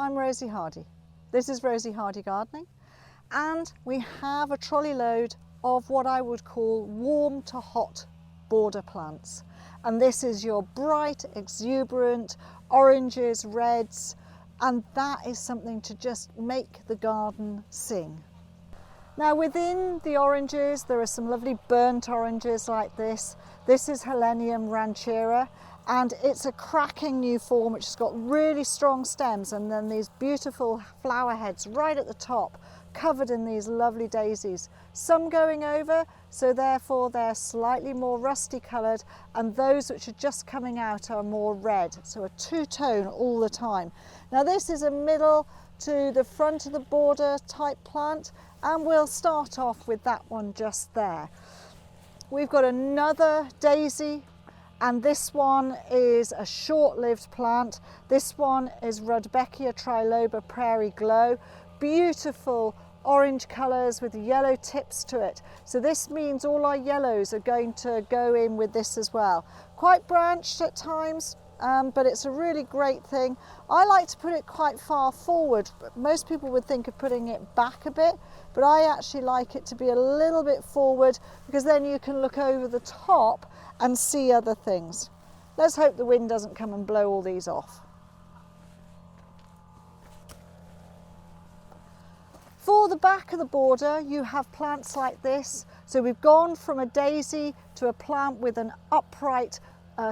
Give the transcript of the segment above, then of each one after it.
I'm Rosy Hardy. This is Rosy Hardy Gardening, and we have a trolley load of what I would call warm to hot border plants. And this is your bright, exuberant oranges, reds, and that is something to just make the garden sing. Now within the oranges there are some lovely burnt oranges like this. This is Helenium Ranchera, and it's a cracking new form which has got really strong stems and then these beautiful flower heads right at the top, covered in these lovely daisies. Some going over, so therefore they're slightly more rusty coloured, and those which are just coming out are more red, so a two-tone all the time. Now this is a middle to the front of the border type plant, and we'll start off with that one just there. We've got another daisy, and this one is a short-lived plant. This one is Rudbeckia triloba Prairie Glow. Beautiful orange colours with yellow tips to it. So this means all our yellows are going to go in with this as well. Quite branched at times, but it's a really great thing. I like to put it quite far forward, but most people would think of putting it back a bit, but I actually like it to be a little bit forward because then you can look over the top and see other things. Let's hope the wind doesn't come and blow all these off. For the back of the border, you have plants like this. So we've gone from a daisy to a plant with an upright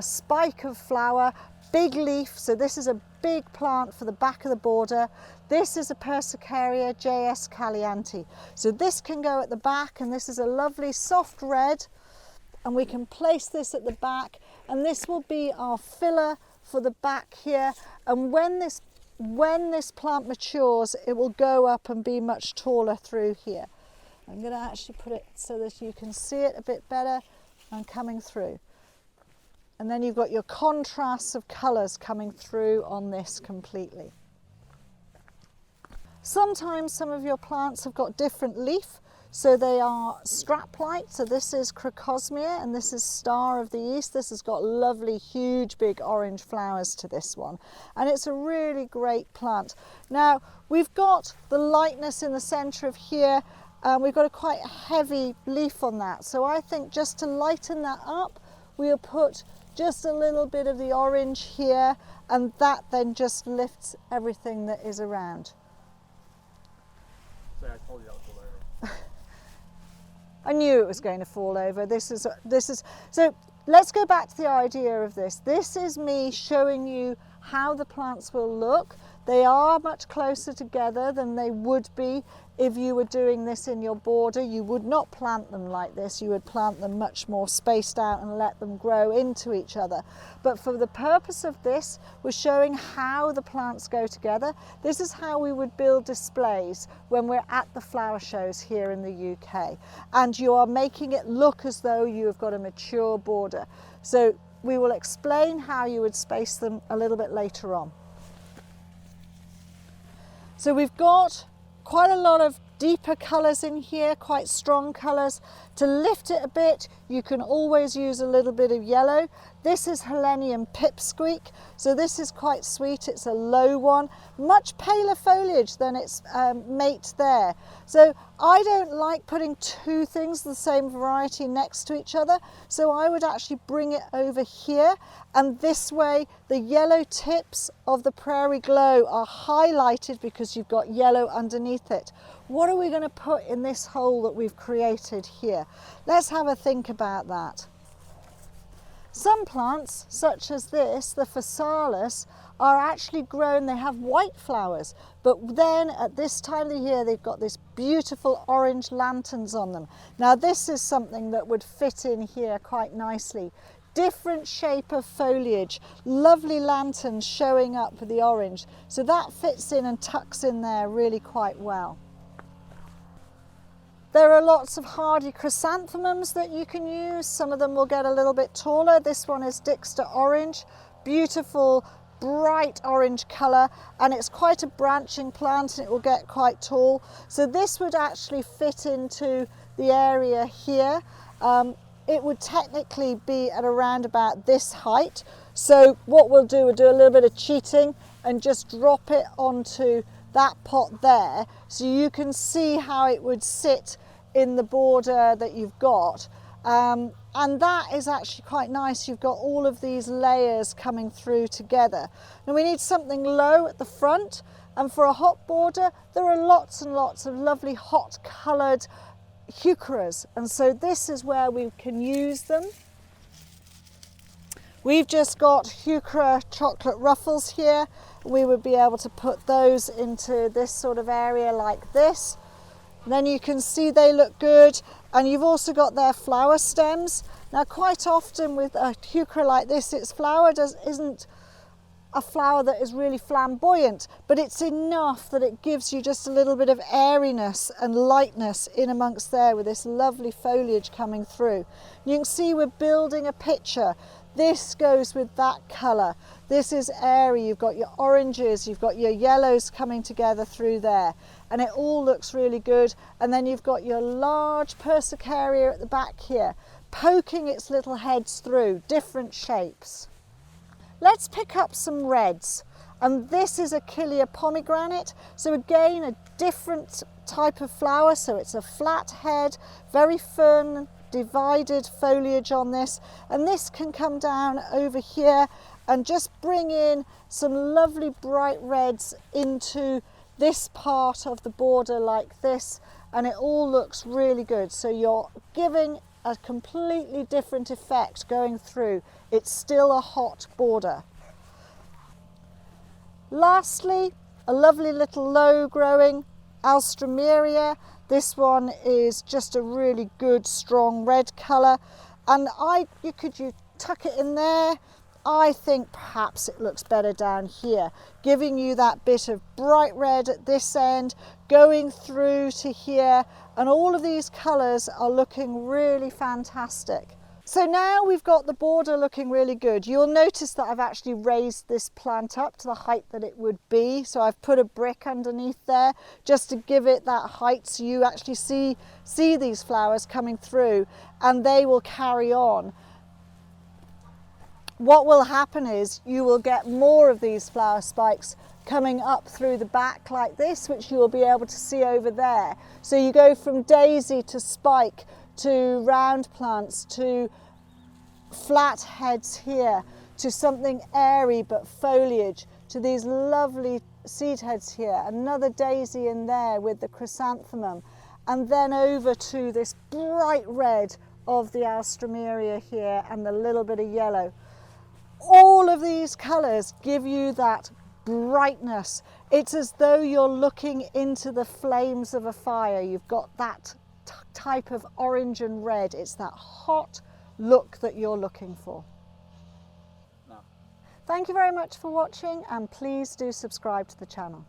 spike of flower, big leaf. So this is a big plant for the back of the border. This is a Persicaria JS Caliente. So this can go at the back, and this is a lovely soft red, and we can place this at the back, and this will be our filler for the back here. And when this plant matures, it will go up and be much taller through here. I'm going to actually put it so that you can see it a bit better and coming through. And then you've got your contrasts of colours coming through on this completely. Sometimes some of your plants have got different leaf, so they are strap-like. So this is Crocosmia and this is Star of the East. This has got lovely, huge, big orange flowers to this one. And it's a really great plant. Now, we've got the lightness in the centre of here. We've got a quite heavy leaf on that. So I think just to lighten that up, we'll put just a little bit of the orange here, and that then just lifts everything that is around. So I told you that was hilarious. I knew it was going to fall over. This is so let's go back to the idea of this. This is me showing you how the plants will look. They are much closer together than they would be if you were doing this in your border. You would not plant them like this. You would plant them much more spaced out and let them grow into each other. But for the purpose of this, we're showing how the plants go together. This is how we would build displays when we're at the flower shows here in the UK. And you are making it look as though you have got a mature border. So we will explain how you would space them a little bit later on. So we've got quite a lot of deeper colours in here, quite strong colours. To lift it a bit, you can always use a little bit of yellow. This is Helenium Pipsqueak, so this is quite sweet. It's a low one, much paler foliage than its mate there. So I don't like putting two things the same variety next to each other, so I would actually bring it over here, and this way the yellow tips of the Prairie Glow are highlighted because you've got yellow underneath it. What are we going to put in this hole that we've created here? Let's have a think about that. Some plants, such as this, the Physalis, are actually grown, they have white flowers, but then at this time of the year they've got this beautiful orange lanterns on them. Now this is something that would fit in here quite nicely. Different shape of foliage, lovely lanterns showing up with the orange. So that fits in and tucks in there really quite well. There are lots of hardy chrysanthemums that you can use. Some of them will get a little bit taller. This one is Dixter orange, beautiful bright orange colour, and it's quite a branching plant and it will get quite tall. So this would actually fit into the area here. It would technically be at around about this height. So what we'll do a little bit of cheating and just drop it onto that pot there, so you can see how it would sit in the border that you've got. And that is actually quite nice. You've got all of these layers coming through together. Now we need something low at the front, and for a hot border there are lots and lots of lovely hot coloured Heucheras, and so this is where we can use them. We've just got Heuchera chocolate ruffles here. We would be able to put those into this sort of area like this. Then you can see they look good, and you've also got their flower stems. Now quite often with a Heuchera like this, its flower isn't a flower that is really flamboyant, but it's enough that it gives you just a little bit of airiness and lightness in amongst there with this lovely foliage coming through. You can see we're building a picture. This goes with that colour. This is airy. You've got your oranges, you've got your yellows coming together through there, and it all looks really good. And then you've got your large Persicaria at the back here, poking its little heads through, different shapes. Let's pick up some reds, and this is Achillea pomegranate. So again, a different type of flower. So it's a flat head, very fern divided foliage on this, and this can come down over here and just bring in some lovely bright reds into this part of the border like this, and it all looks really good. So you're giving a completely different effect going through. It's still a hot border. Lastly, a lovely little low growing Alstroemeria. This one is just a really good strong red colour, and you could tuck it in there. I think perhaps it looks better down here, giving you that bit of bright red at this end, going through to here, and all of these colours are looking really fantastic. So now we've got the border looking really good. You'll notice that I've actually raised this plant up to the height that it would be. So I've put a brick underneath there just to give it that height, so you actually see these flowers coming through, and they will carry on. What will happen is you will get more of these flower spikes coming up through the back like this, which you will be able to see over there. So you go from daisy to spike to round plants to flat heads here to something airy but foliage to these lovely seed heads here, another daisy in there with the chrysanthemum, and then over to this bright red of the Alstroemeria here and the little bit of yellow. All of these colours give you that brightness. It's as though you're looking into the flames of a fire. You've got that type of orange and red. It's that hot look that you're looking for. No. Thank you very much for watching, and please do subscribe to the channel.